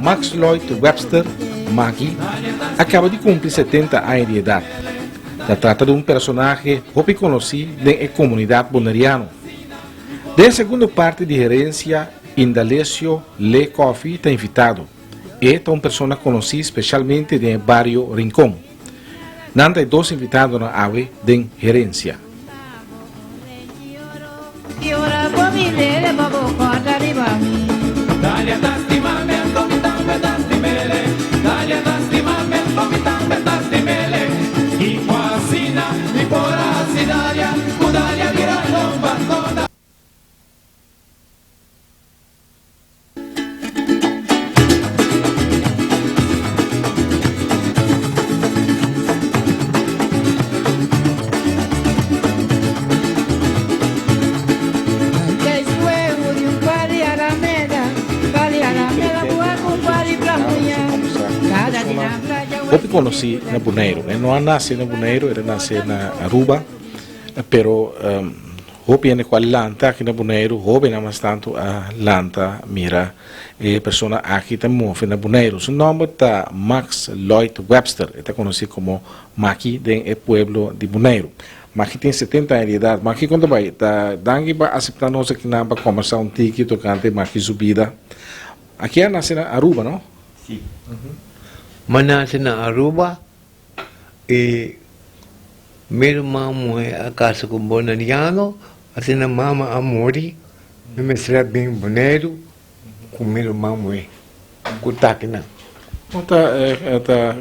Max Lloyd Webster, Maggie, acaba de cumprir 70 años de edad. Se trata de un personaje muy conocido en la comunidad boneriana. De la segunda parte de gerencia, Indalecio Le Coffee está invitado. Esta es una persona conocida especialmente en el barrio Rincón. Nanda hay dos invitados a la de gerencia. Eu conheci na Bonaire, não nasci na Bonaire, ele nasceu na Aruba, pero eu viene com a Lanta aqui na Bonaire, eu venho bastante a Lanta, mira, e pessoa aqui também na Bonaire. Seu nome é Max Lloyd Webster, está conhecido como Maki do pueblo de Bonaire. Maki tem 70 anos de idade. Maki, quando vai, está dando para aceitar nós aqui na para começar um tique tocante Maki subida. Aqui é nasceu na Aruba, não? Sim. Manase na Aruba e meu irmão é a casa com bonariano, assim na mama Amori, me será bem boneiro, com meu irmão é com taquina.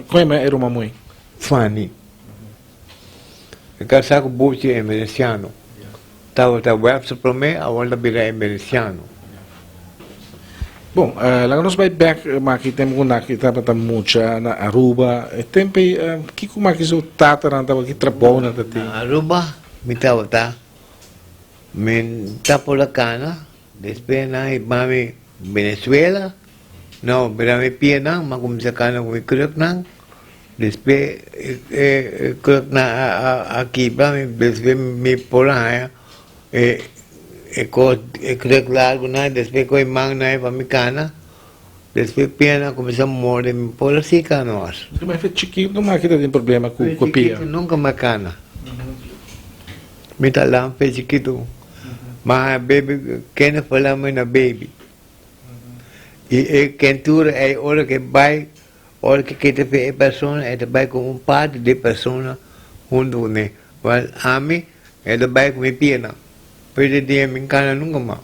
Como é o mamãe? Fanny. A casa com buchi é mereciano. Tava Webster para mim, agora virá é mereciano. Bom, lá nós vai back, mas aqui temos uma que está para muita na Aruba. Tem que como aqui o tata não estava aqui trabalhando na tati. Aruba, me estava tá, me tá por a cana, depois na mami Venezuela, não, para me piena, mas como se cana com cruz não, depois cruz na aqui para me depois me por lá, creo largo na después coi mang na para mi cana después piena começa a morrer por assim canoas. Mas foi chiquito, mas aqui tem problema com copia. Nunca me cana. Me tá lá foi chiquito. Mas baby quem fala na baby. E quentura é hora que vai, hora que te fez pessoa, é vai com par de pessoa junto né. Mas a mim é vai com piena. Pwede dia mincana nunca mais.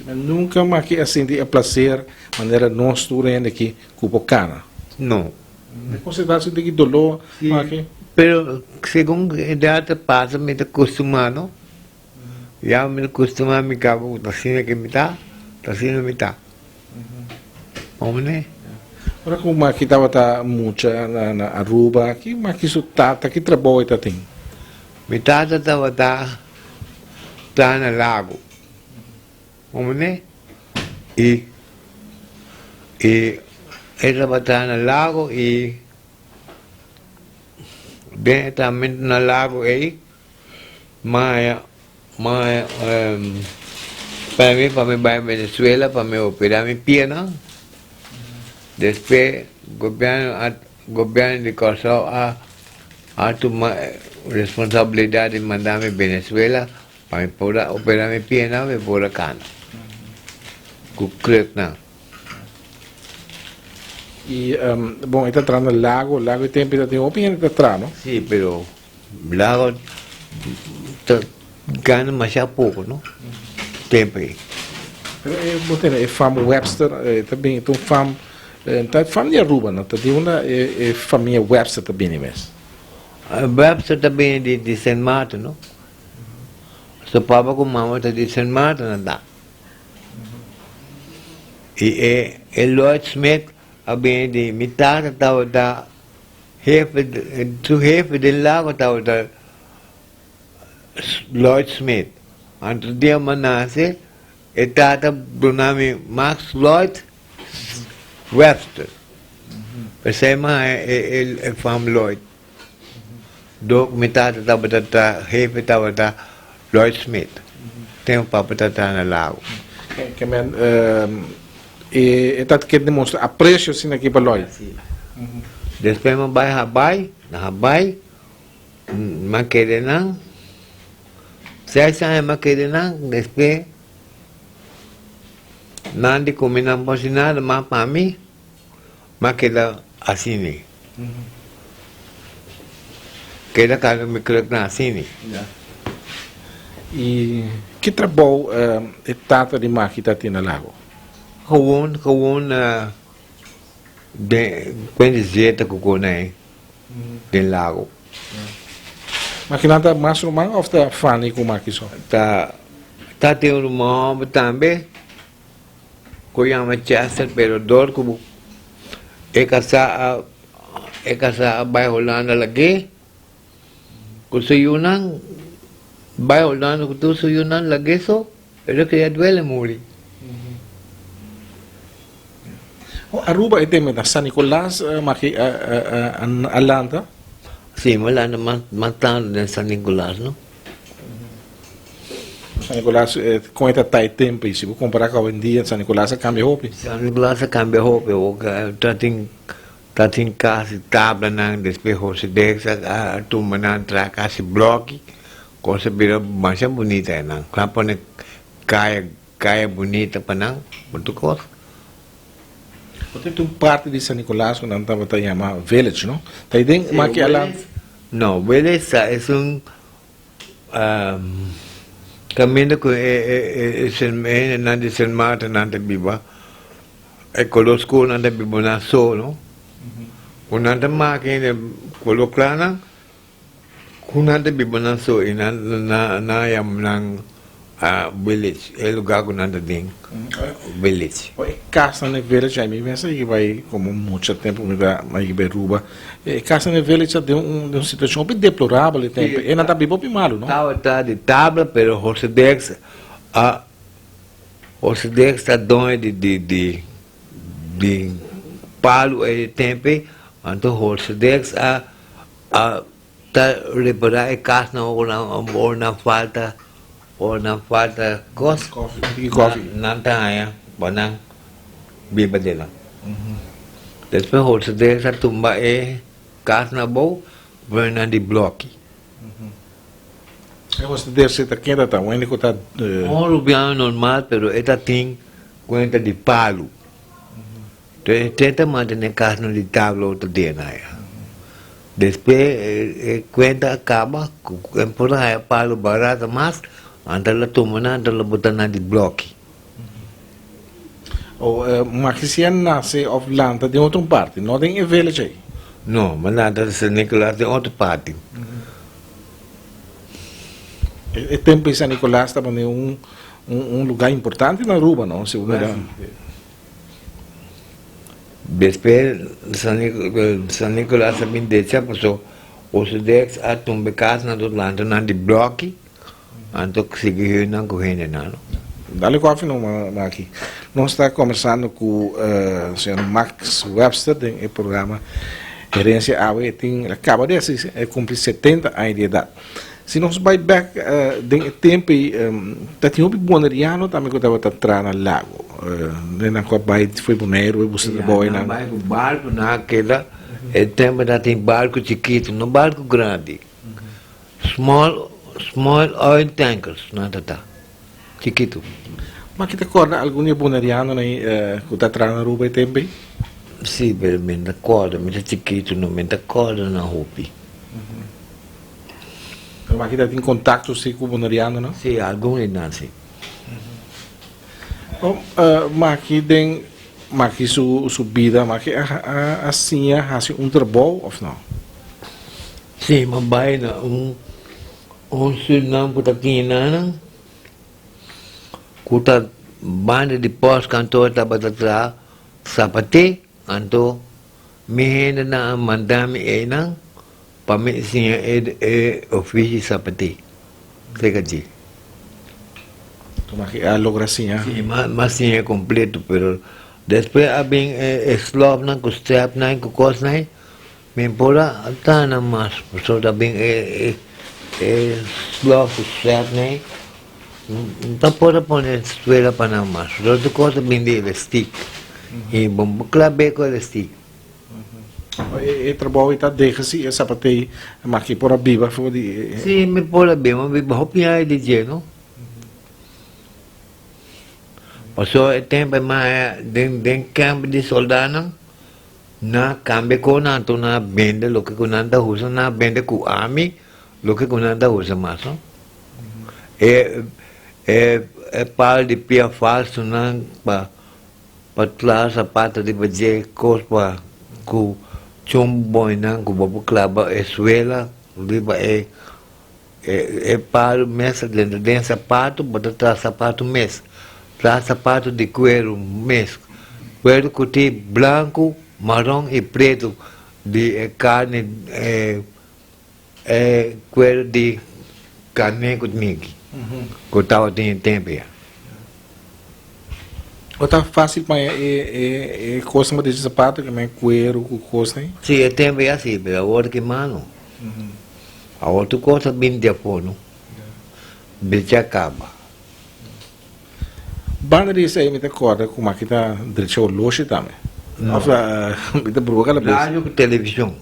Nunca mais que assim de prazer maneira não estudando aqui cupocana. Não. Você dá se de dolor, mas pero segundo a idade passa me acostumando. Já me acostumando me cabo da cena que me tá me. Vamos né? Ora como aqui estava muita na Aruba, aqui mas que isso que trabalho tá tem. Me tata estava tá no lago. Vamos né? E ele estava no lago e diretamente no lago aí, mas para mim vai a Venezuela para me operar minha perna. Depois governo de Kosovo a tomar responsabilidade de mandar-me a Venezuela para poder operar minha perna e por a cana. Com cruz não. E, bom, está entrando no lago tem opinião está atrás, não? Sim, pero lago ganha mais pouco, não? Tempo aí. Você é fama Webster, também, então fama de Aruba, não? Tem uma família Webster também, mesmo. Webster também de San Martin, não? Seu papa com mamãe está de San Martin, não dá. E Lloyd Smith abbiamo di mitad da jefe del lago da Lloyd Smith. Altro dia manase è stata Brunami Max Lloyd Webster. Per sema è il fam Lloyd. Dok mitad da jefe da Lloyd Smith. Tem um papo tá no lago. que men dat que demonstra aprecio sin aqui para nós. Después me vai na Habai, maquerenang, saya maquerenang, después nanti kuminang pasinada mapami, maqueda asini. Queda kalau mikro na asini. E que trabalho etapa de máquina tem na lago? Gewoon de quando kuko na den lago. Máquina tá mais romano ou tá fani com máquina só? Tá tem um irmão também, que chama Chester, pero dor como é casa vai Holanda lagi, kung suyunan vai Holanda kung tu suyunan lagi so, pero kaya duele muri. Aruba é tema da San Nicolás, maqui Alanda. Sim, wala naman matando de San Nicolás, no? San Nicolás, com esta tempo, se você comparar com o dia, San Nicolás cambia roupa. San Nicolás cambia roupa, tating kasi tabla nang despejo se dexa tuma nang kasi bloque, cosa bira masya bonita nang. Klapo ne kaya bonita pa nang, muito coisa. Você tem parte de San Nicolás, quando estava a chamar Village, não? Tem dentro, mas que ela... Não, Village é caminho que é nanda San Martin nanda biba, é colosco nanda biba na solo, nanda máquina coloclana, nanda biba na so e na yam nang village, é lugar que nanda ding village. Casa na Village, aí me pensa que vai como muito tempo me vai Beruba. Casa na Village tem uma situação bem deplorável, tempo. E não tá bem malo, não? Tá de tabla, pero José Dex tá dono de palo e tempo, então José Dex tá reparar a casa ou na falta coisa. Coffee. Não tá banang biba dela. Depois José Dex tá tumba casa na boa, vai na de bloque. Você deve ser aqui ainda tá, o único tá. Um rubiano normal, pero esta tem conta de palo. Tenta manter casa de tabla outro dia na depois conta acaba, por aí palo barato mas, anda lá tomando, anda lá botando de bloque. Mas que se nasce of land de outra parte, não tem Village aí. Não, mas nada de San Nicolás de outra parte. O tempo em San Nicolás também lugar importante na Aruba, não? Se Depois San Nicolás também deixa, porque os Dex a tumbe casa na do lado na de bloque, então conseguiu não correr não. Dale coffee não aqui. Nós está conversando com o senhor Max Webster do programa Herência AWE, acaba de cumprir 70 anos de idade. Se nós vai back de tempo tinha um boneriano também que estava atrás no lago, na qual vai foi boneiro e você boy na vai com barco naquela tempo da tem barco chiquito, não barco grande, small oil tankers, nada tá chiquito. Mas que te acorda algum boneriano que está atrás na Aruba e tempo? Sim, pero me acorda, me chiquito, não me acorda na roupa. Mas aqui tem contato com o boneriano, não? Sim, alguns não, sim. Mas aqui tem sua vida, mas que assim faz trabalho ou não? Sim, mas vai na Suriname que está aqui na kuta banda de pós cantor estava atrás sapate, então me na mandame enang pamisinya ofício sapate, segaji. Toma que a logra assim, sim, mas sim é completo, pero depois abing slop na kustep na kukos na me pora ata na mas, so abing slop kustep na Então pode pôr escola para não mais. Outra coisa bem de stick. E bom, clave com o stick. E trabalho está deixa-se essa parte mas que por a biba foi de Sim, me pode bem, mas me hopia de gelo. Passou o tempo mais de campo de soldado. Na cambio con anto na vende lo que con anda usa na vende cu ami lo que con anda usa mas no? Par de pia falso na pa tla sapato di baje cospa cu chomboy na cu babu klaba eswela liba par mesa de sapato bota tra sapato mes tra sapato de cuero mes cuero cuti branco marrom e preto de carne cuero de carne comigo que estava tem tempo já. Está fácil para coisa de sapato que me cuero com coisa aí. Sim, é tempo já sim, mas agora que mano. A outra coisa bem de apoio, deixa acaba. Banda disso aí me recorda como aqui está direito ao loja também. Não. Me dá broca lá. Rádio e televisão.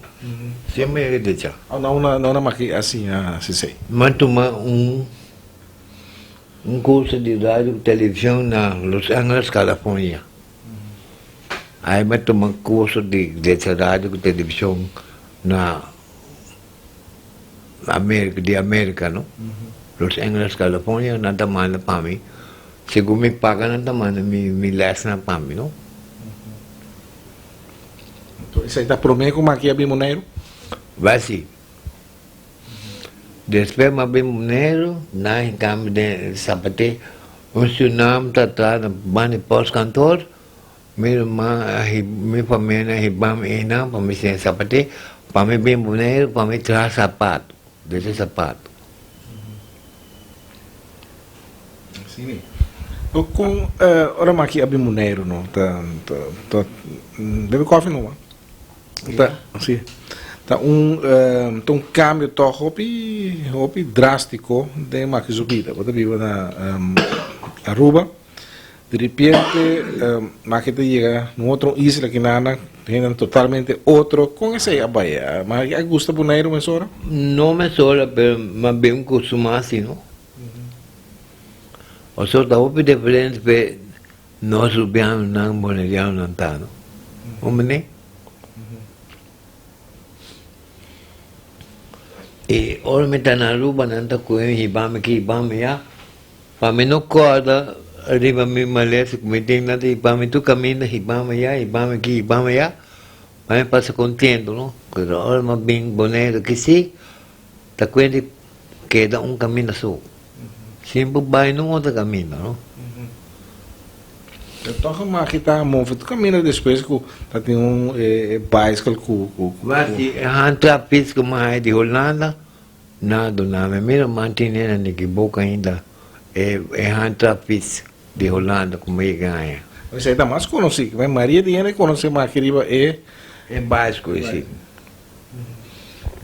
Sempre é deixa. Não aqui assim, assim sei. Mas toma curso de rádio e televisão na Los Angeles, Califórnia. Aí me toma curso de rádio e televisão na América, não? Los Angeles, Califórnia, na tamana para mim. Segundo me paga na tamana, me lesna para mim, não? Isso aí está prometido como aqui é bem moneiro? Vai sim. Depois me bem moneiro, na em cambio de sapate, seu nome está atrás na banda pós-cantor, minha família ribam e não, para me ser sapate, para me bem moneiro, para me tirar sapato, desse sapato. Sim. Com ora mas aqui é bem moneiro, não? Tá bebe coffee não? Tá, sim. Tá um cambio tó hopi drástico de uma subida. Você vive na Aruba, de repente, mas que te chega num outro isla que nada, tem totalmente outro com esse abaia. Mas é gosta boneiro mas ora? Não me sola, mas bem costuma assim, não? O senhor está muito diferente, mas nós subimos na boneirião não tá, não? Homem, e ora me está na Aruba, não está com ele, ribame aqui, ribame já. Para mim não corda, arriba me malece, me tem nada, ribame tu caminha, ribame já, ribame aqui, ribame já. Mas passa contento, não? Porque ora me bem boneiro que sim, está com ele, queda caminho só. Sempre vai num outro caminho, não? Então, como aqui está movido, caminha depois que tem bicycle Mas a trapez que mais de Holanda, nada, nada. Mesmo mantinha na que boca ainda é a trapez de Holanda como ele ganha. Isso aí está mais conhecido, mas Maria Diana conhece mais que é básico esse.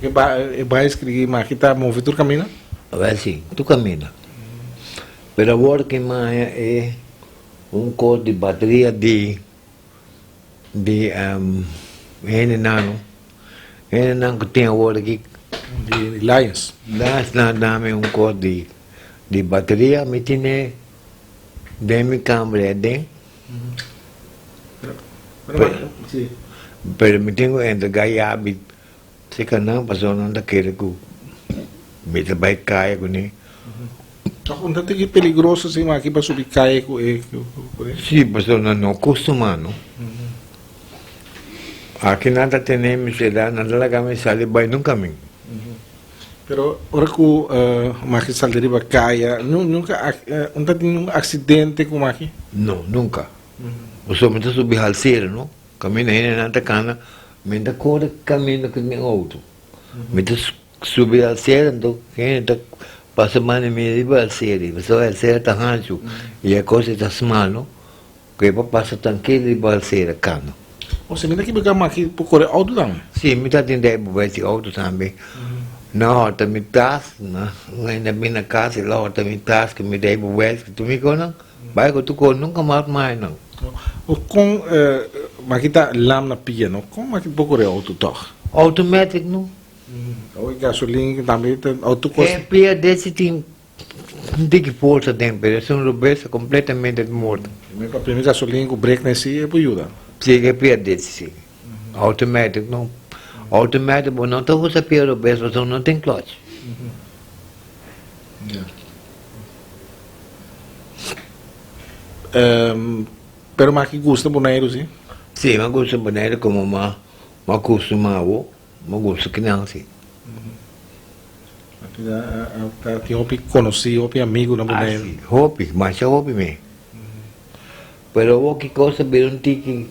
É bicycle que mais está movido o caminho? Vai sim, tu caminha. Pero agora que mais é cor de bateria de Enenano que tem agora aqui de Lions. Dá-me cor de bateria, me tinha demi câmera dentro. Pero me tenho entre gaiabi, se que não passou não daquele que me vai cair com ele. Então, não tem que perigoso assim, aqui para subir cair com ele. Sim, mas não costuma, não. Aqui nada tem nada lá que me sai vai num caminho. Pero ora que mas que saldria caia, nunca não tem um acidente como aqui? Não, nunca. Você me subir al cero, não? Caminha aí na cana, me dá cor caminho que tem outro. Me subir al cero, então quem está passa mais me riba al cero, você al cero tá rancho e a coisa está small, não? Que passa tranquilo riba al cero cana. Você me dá que pegar aqui por correr auto não? Sim, me dá entender por esse auto também. na horta me tas, na ainda bem na casa, lá horta me tas que me dei bués que tu me conam, vai que tu con nunca mais não. O com makita lam na pia no, com makita pouco é auto toch. Automatic não. O gasolina também tem auto É costa. pia desse tem que força temperação do besta completamente morto. Me para primeiro gasolina com break nesse é por ajuda. Chega pia desse sim. Automatic não. Automatic não tá usa pia do besta, então não tem clutch. Pero maki gusta boneiro sim. Sim, mas gosto boneiro como uma acostumado, mas gosto que não sim. Tinha hopi conheci, hopi amigo na boneiro. Assim, hobby, mas é hobby mesmo. Pero o que coisa ver um tique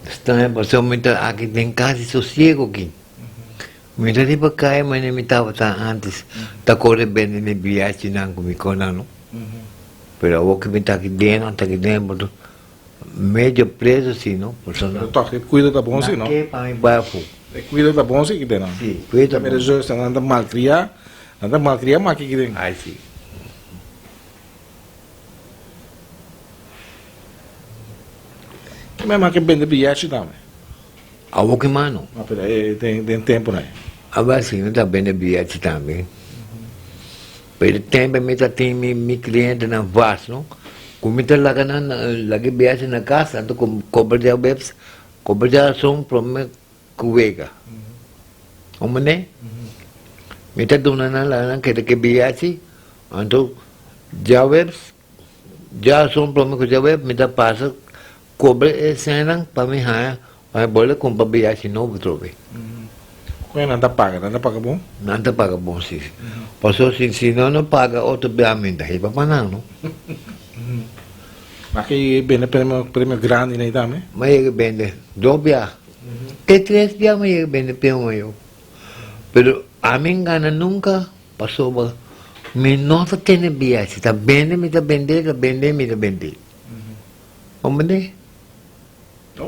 estranho, você muita aqui tem casa sossego aqui. Muita tipo cai, mas nem me tava antes. Tá correndo bem nem viagem não comigo não. Pero o que me tá aqui dentro, meio preso assim, não? Pero toch, cuida da bom sim, não? Que para mim bafo. Cuida da bom sim que tem não. Sim, cuida. Primeiro já está andando malcriar maki que tem. Ai sim. Mas maki bem de bilhete também. A o que mano? Mas peraí, tem tempo né? A vacina também é viagem também. Pero tempo me tá tem mi cliente na vas, não? Como tá lá na lagi viagem na casa, então cobra de webs, cobra de som problema cuega. Como né? Me tá dando na lá que viagem, então já webs, já som problema com já web, me tá passa cobra cena para me há, vai bola comprar viagem novo trove. Quem nada paga bom? Nada paga bom sim. Passou se não paga outro biamento, aí para não. Maki bem prêmio grande né também. Mas ele vende 2 bia. Que 3 bia mas ele vende pelo eu. Pero a mim gana nunca passou ba. Me nota tem bia, se tá vende, me tá vender. Como né?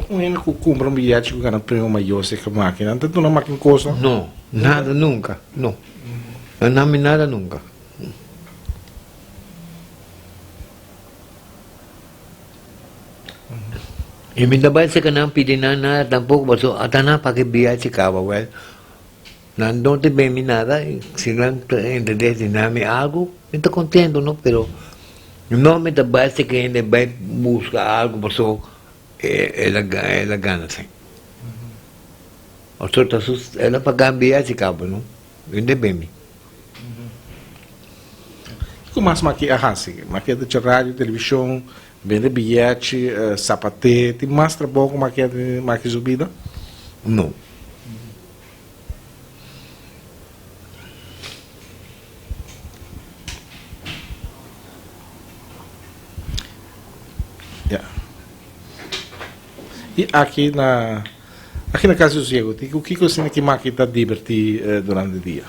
Um que compra bilhete que ganha prêmio maior se que máquina, então tu não máquina coisa? Não, nada nunca, não. Não me nada nunca. E me dá se que não pedi nada tampouco, mas até não pague viagem cava, well. Não te bem me nada, se não entender se não me algo, me estou contente, não, pero não me dá base que ainda vai buscar algo, mas ela gana assim. Os outros, ela paga viagem cava, não? Ainda bem me. Como mais maki arrasi? Maki de rádio, televisão, vende bilhete, sapate, tem mais trabalho com maki subida? Não. E aqui na casa do Diego, o que você tem que maki está divertir durante o dia?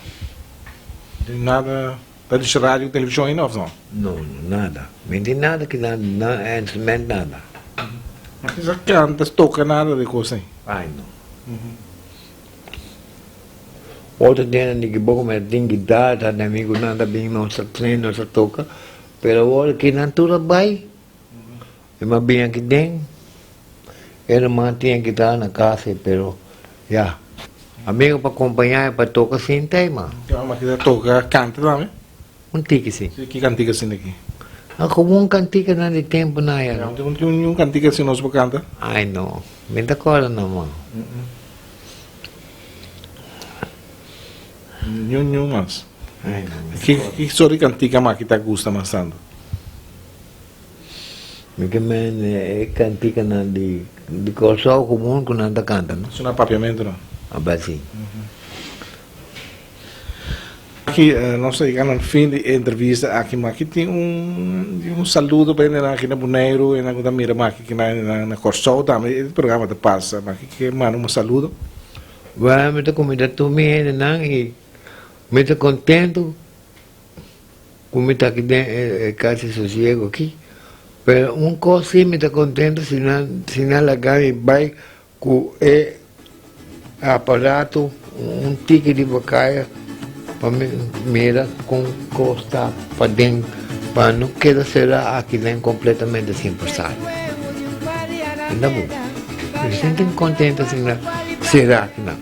Tem nada, está de rádio, televisão e não? Não, nada. Não tem nada que não é instrumento, nada. Mas já canta, toca nada de coisa aí? Ai, não. Outro dia, que pouco me tem guitarra, tá amigo, nada bem, não se treina, não se toca. Pero agora que não tudo vai, mas bem aqui dentro. Ele mantinha que estar na casa, pero já. Amigo para acompanhar, para tocar sem tema. Mas que toca, canta também? Um tique sim. Que cantiga assim aqui? Como um cantiga não de tempo não é. Não tem um cantiga assim nós para cantar? Ai não, me dá coisa não, mano. Nenhum mais. Ai não. Que história cantiga mais que tá gosta mais tanto? Porque é cantiga não de coisa comum que não está cantando. Isso não é papiamento não? Assim. Aqui, nós chegamos no fim da entrevista aqui tem um saludo para ele aqui na Boneiro e na Mira aqui na Corsol também, o programa de passa, aqui que manda um saludo. Vai, me está comida também, não, e me está contente, como está aqui dentro, casa sossego aqui, pero coisa sim me está contente, se não lagar e vai com aparato, ticket de vacaia, para mira con costa para dentro, para no quedar será aquí completamente sin pasar. Entendeu? Me siento contente assim, será que não?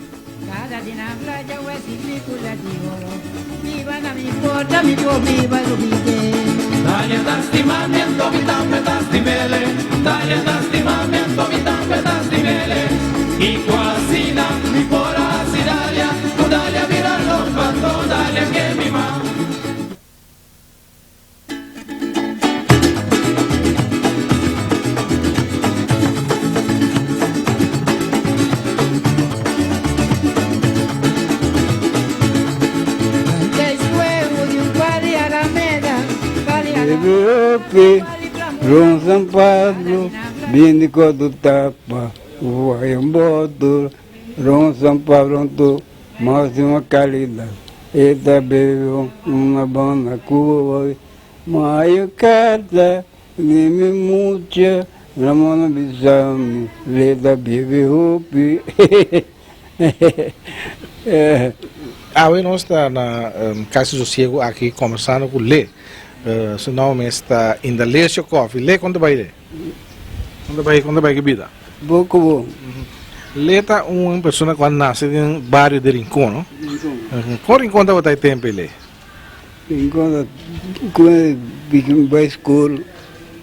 Dalia da stimamento, vitambe da stimele, dalia da stimamento, vitambe da stimele, y quasina, mi pora sidalia, tu dalia viralo, quando dalia che mi ma. Ron San Pablo, bien de codo tapa, Guayamboto, Ron San Pablo, tu máxima calidad. Esta bebeu uma banda cuba, maio carta, nime mucha, Ramona Bisami, leda bebe hopi. Hoje nós está na Casa do Ciego aqui conversando com o Lê. Seu nome está Indalecio Coffee. Lê, quando vai ler? Quando vai que vida? Pouco bom. Lê está uma pessoa que nasce no bairro de Rincón, não? Qual Rincón está aí tempo, Lê? Rincón, quando vai à escola,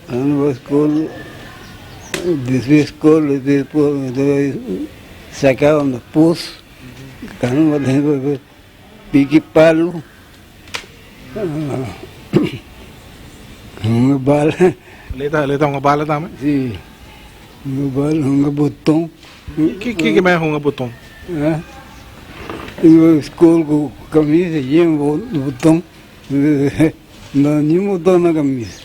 vai à escola, depois sacavam do poço, quando vai pique palo, uma bala. Lê está uma bala também? Sim, uma bala, um botão. Que mais um botão? Eu escolho com camisa e um botão. Não, nenhum botão na camisa.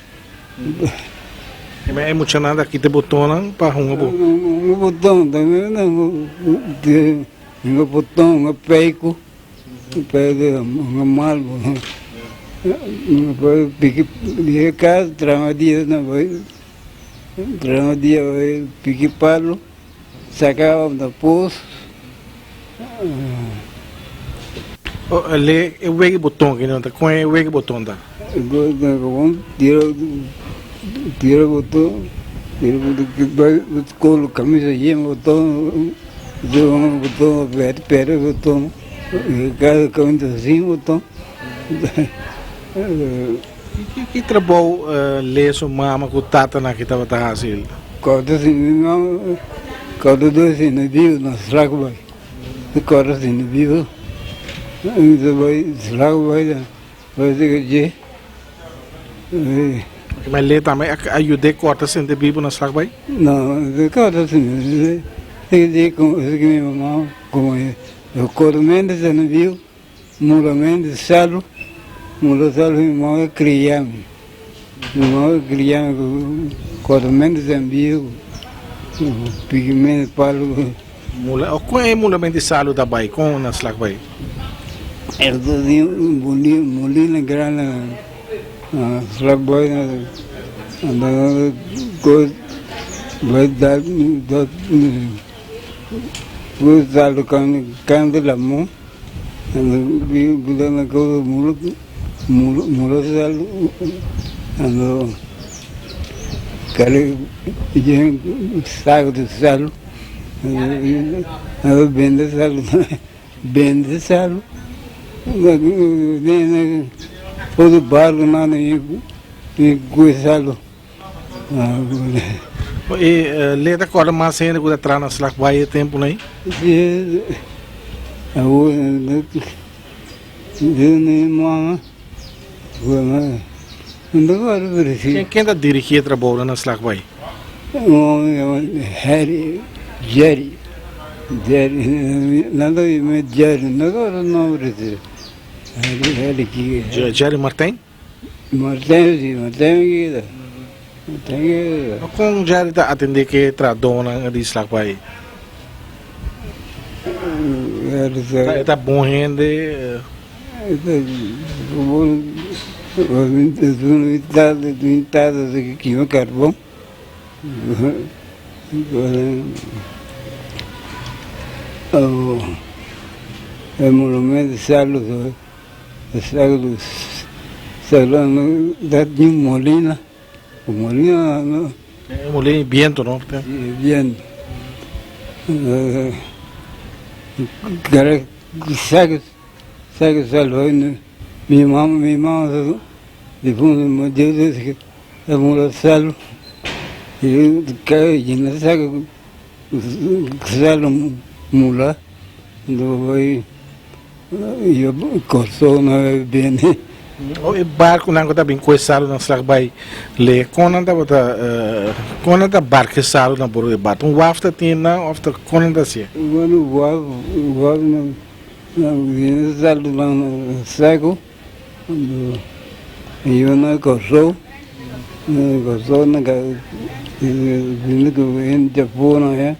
É muito nada aqui de botão para um botão. Um botão também, um botão, um peco, um malvo. Pique de casa, tramadia, pique palo, sacava da poço. Lê, eu vejo botão aqui, não tá? Com o vejo botão tá? Tira o botão, que vai escolher camisa e botão, botão, pera, botão, cada camisa assim, botão. Que trabalho Lê sua mama com tata na que estava fazendo? Cada dois no vivo, na slack vai. Cada no vivo, vai slack vai ser Mas Lê também ajuda corta sendo vivo na slack vai? não, cada assim, com minha mamãe, como eu corro menos no vivo, mula menos salo. Mula salo irmão criamos quando menos envio, pigmento palo. Mula, o qual é mula mente salo da bai com na slack vai? É do molina grana, slack boy na coisa vai dar salo canto la mão, vi na coisa mula salo, cara saco de salo, vende salo, todo barco lá e coisalo. E Lê da corda mais ainda quando entrar na slack vai tempo nem? Quem está dirigindo o trabalho na slack vai? Jerry, nada me Jerry, nada não precisa. Harry que Jerry Martin? Martin que Com Jerry está atendendo que tradona de slack vai? Está bom rende. Vintado que o carvão. O monumento de Salus, Sagrado da Molina, o Molina no, Molina viento, ¿no? bien. Cara, sabe salvo mi mamá de fundo Deus que é muito salvo e que não sabe salvo mula do vai eu corso na bem. O barco não está bem coisado na slagbay le konan da barco salo na boro de bat um wafta tina ofta konan da se Quando voava na salvo lá no saco e eu não corso na vindo que vem Japão é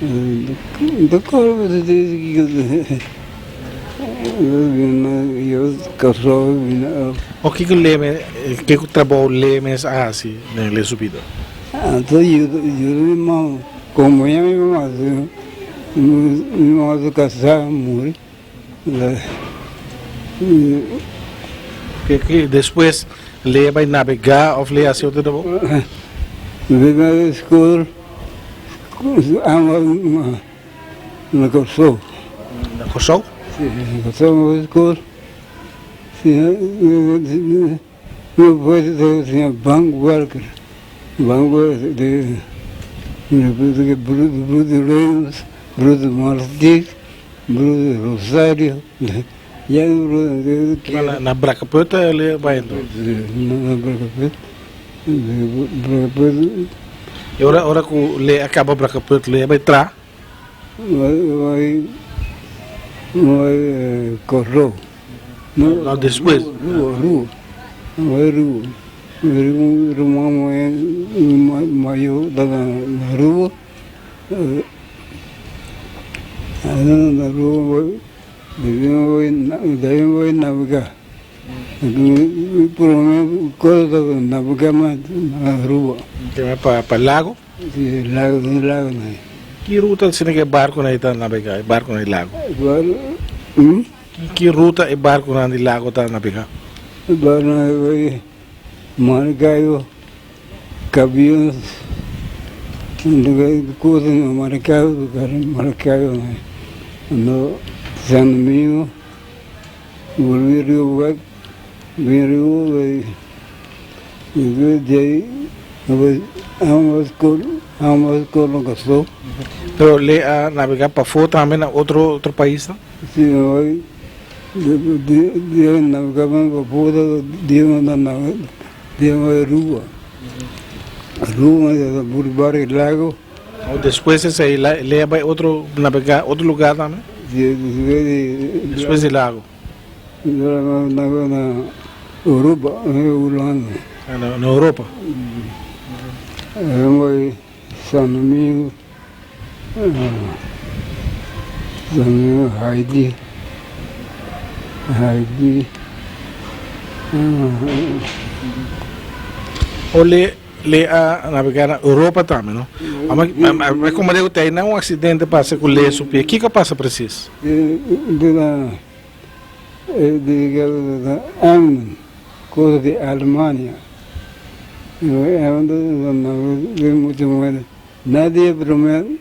do corpo de eu corso o que leme que trabalho lemes assim ne subido então eu não como é mas casar muito que depois le vai navegar ou le assim outro trabalho Viva a escola, na corso. na coção Corso a escola. Não pode ter banco worker. Banco de Bruto Reis, Bruto Martins, Bruto Rosário. Já na braca preta ele vai indo na Braga e ora que le acaba a braca preta le vai tra vai correu. não depois Rua. Rumah mayu na rua. Na rua devem navegar. Por menos coisa navegar mais na rua. que vai para lago Lago né. que ruta se que barco na está navegar barco na lago Agora, que ruta e barco na lago está navegar agora vai Marcaio, caminhos, coisa no Marcaio, né. No San Domingo, Rio e ambas cor gastou. pero le a navegar para fora também na outro país não? Se vai de navegar para fora, de rua é Burbar e Lago. ou depois esse le vai outro navegar outro lugar também depois de lago Na Europa, Holanda. na Europa Vai São Domingo, Haiti, ou le a navegar na Europa também não? Mas como eu tenho não acidente passa com le supia que passa preciso coisa de Alemanha. É onde muito moeda. Nadie promete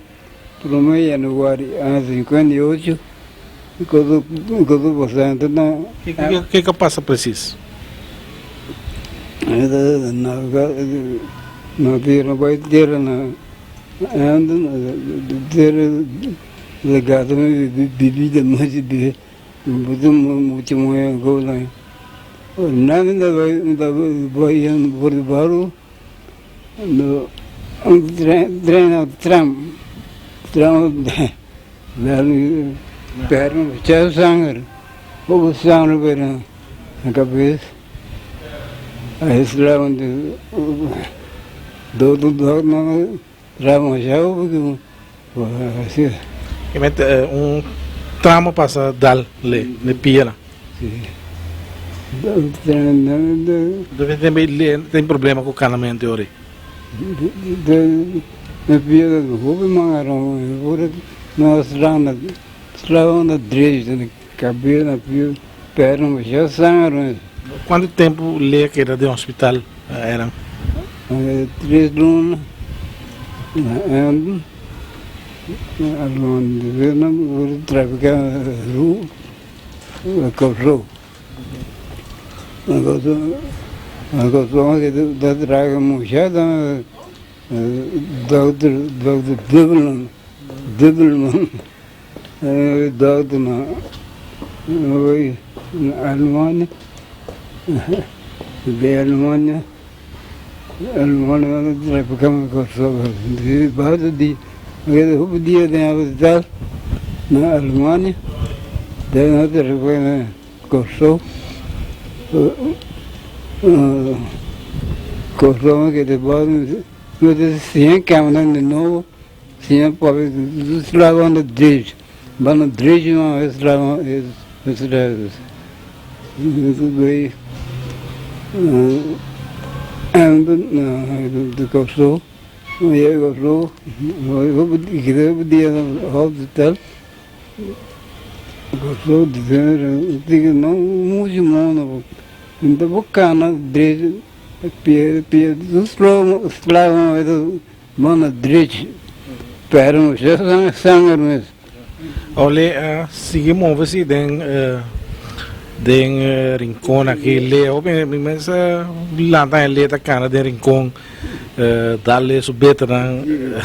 Januário a 58, quando bastante não. que passa preciso Não vai ter na ter legado bebida mais de muito moeda gola. Nada vai por debaixo no tram perna já sangue o sangue na cabeça aí se lá onde do não trama já o assim e mete tramo passa dal le piena tem problema com o canamento ori na piada do roubo mangaram nós lá na direita cabelo na pio, perna, já sangue. Quanto tempo lê que era de hospital? Era 3 lunas, and along the Vietnam, we traficar rua, correu. Agora que da draga mojada, Dr. Dibbelman, Dr. na Alemanha, de Alemanha traficamos correu. De base de o dia de hospital na Alemanha, daí nós traficamos correu. Correu que depois eu disse câmera de novo, sim pode estragar no dredge, mas no dredge não estraga, estraga. Isso bem, do correu, eu correu, eu podia no hospital, correu dizer não muito mal. Então, bacana, dredge, esclavam, mano, dredge, perna, já sangue mesmo. olha, seguimos a ver den rincón aqui, lê, mas lá tá lê tá cana den rincón, dale su beta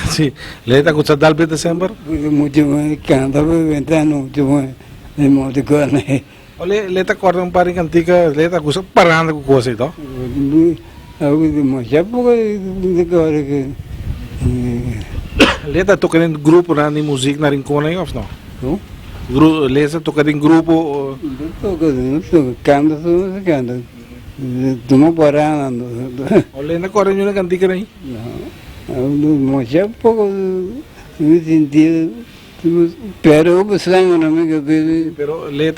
sim, lê tá custa dal beta sempre. Muito bom, canta, ventando muito bom, é muito bom. Olha, lê tá corda par cantica, lê tá custa parando com coisa então. Algo de mocha, porque de agora que Lê tá tocando em grupo na música na rincón aí, ou não? Lê tá tocando em grupo. canta, toma parando. Olha, na corda nenhuma cantica aí. Não, mocha, pouco me senti, pero eu sangue na minha vida. Pero lê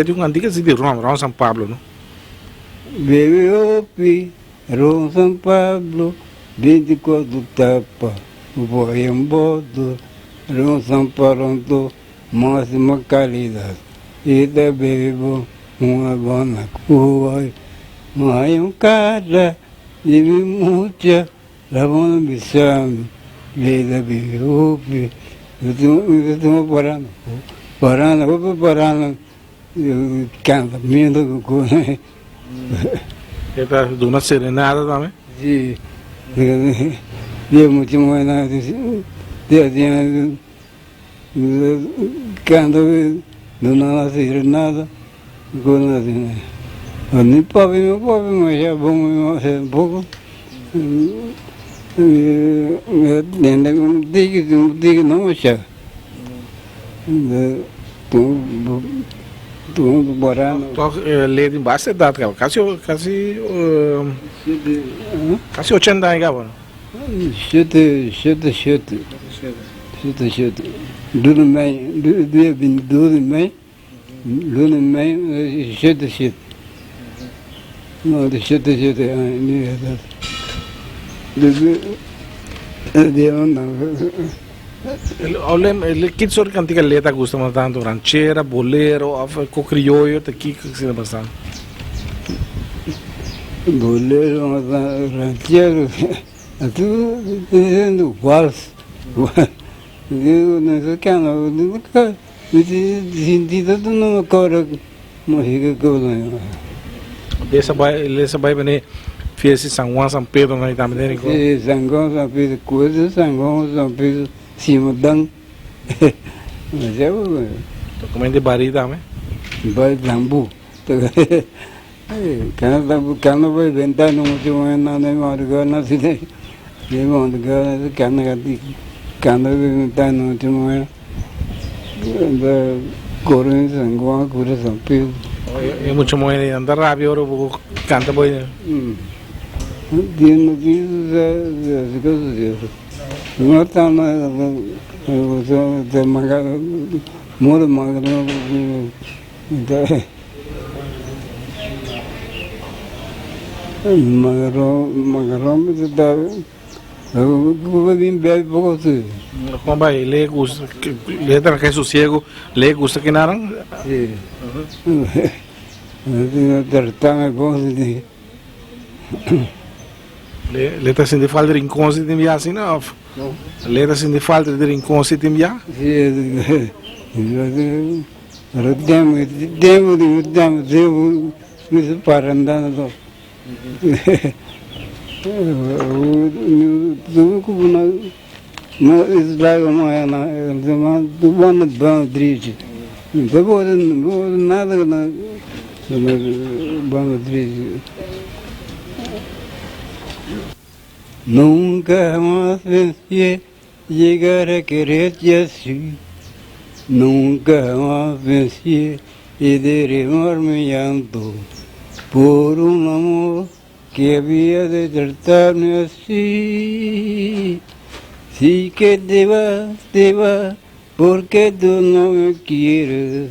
de um cantica assim de Ron São Pablo, não? Bebe opi, Ron São Pablo, 24 tapa, o boi em bodo, Ron São Pablo, máxima qualidade. E da bebo uma boa cua, mas cara, e me mucha, la bona bisame, e da bebe opi, eu estou parando, canta, minha coisa. Tá de uma serenada também. Sim, eu muito buena, eu quando não nascer nada, quando assim, nem pobre, mas já bom, um pouco. Digo não chega. Tudo morando. Lê de embaixo da idade, quase 80 anos, cara. Sete. Luna mãe, dia 22 de maio, luna mãe, sete. Não, de sete anos. De onda. Olha, que sort de cantiga lê tá gostando tanto, ranchera, bolero, criollo, tá aqui que se bastante. Bolero, ranchero, tudo dizendo vals. Eu não sei que não, nunca senti tanto numa cora, morreu que eu não. Dessa vai venir fez São Juan, São Pedro, aí também. Sim, São Juan, São Pedro, coisa, São Juan, São Pedro, Simodão. Mas eu. Tô comendo bari também. Bari bambu. Quando vai inventar não se vai nada mais agora se tem. Eu vou agora quando vai inventar não se vai. Da Corinthians, São Juan, Cura São Pedro. É muito bom ele andar rápido, agora canta bem. Tiene as coisas. Não está na mora magro. Magro, mas está vim bebe pouco tudo. Como vai, le gusta, le tra que sossego, le gusta que naran? Tratar-me bom de Le tá sentindo falta de rincões de enviar assim, não? Le tá sentindo falta de rincões de enviar? Devo para andando. Não, isso lá não é do bom Madrid. Não vou nada na bom Madrid. Nunca más pensé llegar a quererte así. Nunca más pensé y derramar mi llanto por un amor que había de tratarme así. Sí que te vas, porque tú no me quieres.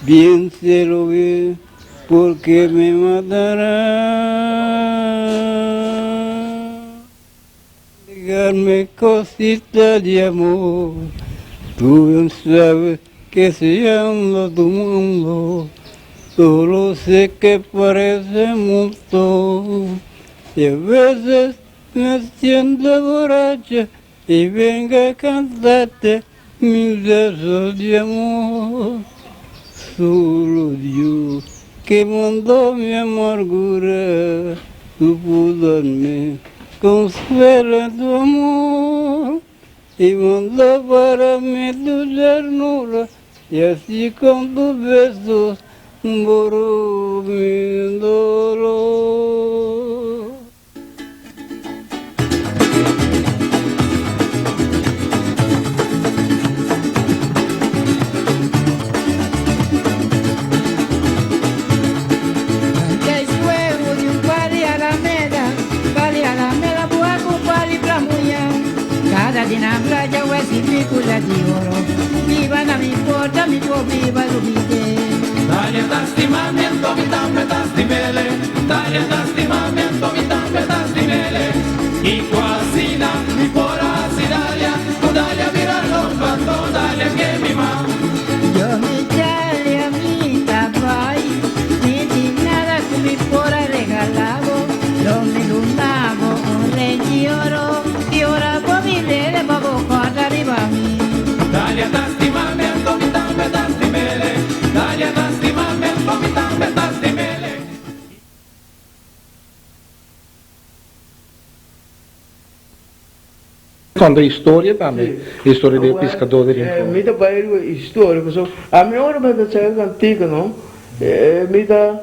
Bien se lo ve, porque me matará. Dejarme cositas de amor, tú bien sabes que se anda tu mundo. Solo sé que parece mucho y a veces me siento borracha y venga a cantarte mil versos de amor. Solo Dios que mandó mi amargura supo darme consuelo en tu amor y mandó para mí tu ternura y así con tus besos borró mi dolor. Que es fuego de un pali alameda, buaco, pali pra mulher. Cada dia na praia o esse picula de ouro. Viva na mi porta, mi viva do bidê. Dale tastimamiento, vitame tastimele. Dale tastimamiento, vitame tastimele. Y cuasina, mi pora sidalia. Dale a virar los patos, dale que mi ma. Yo me chale a mi tabai, ni di nada con mi pora regalado. Lo me lunamo, un rey de oro. Y ora por mi lele, babo, corta arriba a mí. Dale a tastimamiento, vitame tastimele. Dale a tastimamiento, vitame tastimele. Conta história também, história de pescador de rincão. Mita bairro histórico, so a minha hora vai ser antiga, não? Mita